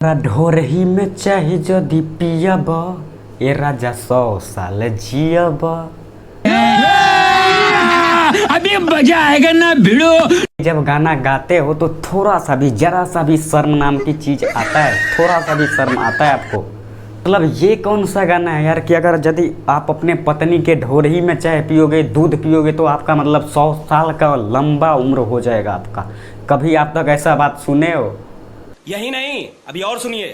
ढोरही में चाही जदि पियब ए राजा 100 साल जियब। अभी मजा आएगा ना भिड़ो। जब गाना गाते हो तो थोड़ा सा भी जरा सा भी शर्म नाम की चीज आता है, थोड़ा सा भी शर्म आता है आपको? मतलब ये कौन सा गाना है यार कि अगर यदि आप अपने पत्नी के ढोरही में चाय पियोगे, दूध पियोगे तो आपका मतलब 100 साल का लंबा उम्र हो जाएगा आपका। कभी आप तक ऐसा बात सुने हो? यही नहीं, अभी और सुनिए।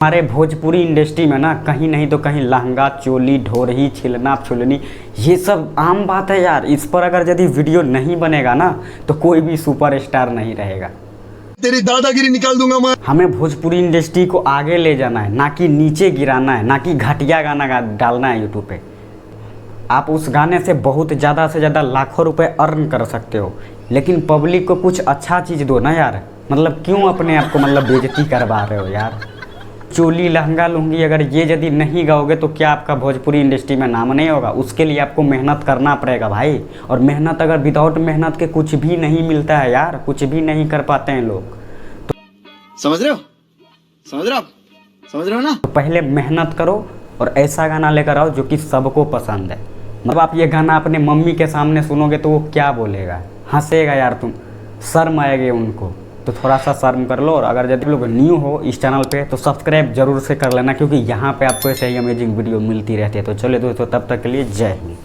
हमारे भोजपुरी इंडस्ट्री में ना कहीं नहीं तो कहीं लहंगा, चोली, ढोरही, छिलना, छुलनी, ये सब आम बात है यार। इस पर अगर यदि वीडियो नहीं बनेगा ना तो कोई भी सुपरस्टार नहीं रहेगा। तेरी दादागिरी निकाल दूंगा मैं। हमें भोजपुरी इंडस्ट्री को आगे ले जाना है, ना कि नीचे गिराना है, ना कि घटिया गाना डालना है यूट्यूब पे। आप उस गाने से बहुत ज़्यादा से ज़्यादा लाखों रुपए अर्न कर सकते हो, लेकिन पब्लिक को कुछ अच्छा चीज़ दो ना यार। मतलब क्यों अपने आप को मतलब बेइज्जती करवा रहे हो यार? चोली, लहंगा, लुंगी अगर ये यदि नहीं गाओगे तो क्या आपका भोजपुरी इंडस्ट्री में नाम नहीं होगा? उसके लिए आपको मेहनत करना पड़ेगा भाई। और मेहनत अगर विदाउट मेहनत के कुछ भी नहीं मिलता है यार, कुछ भी नहीं कर पाते हैं लोग। समझ रहे हो? समझ रहे हो? समझ रहे हो ना? तो पहले मेहनत करो और ऐसा गाना लेकर आओ जो कि सबको पसंद है। मतलब आप ये गाना अपने मम्मी के सामने सुनोगे तो वो क्या बोलेगा? हंसेगा यार, तुम शर्म आएगी उनको। तो थोड़ा सा शर्म कर लो। और अगर यदि लोग न्यू हो इस चैनल पे तो सब्सक्राइब जरूर से कर लेना, क्योंकि यहाँ पे आपको ऐसे ही अमेजिंग वीडियो मिलती रहती है। तो चलिए दोस्तों, तब तक के लिए जय हिंद।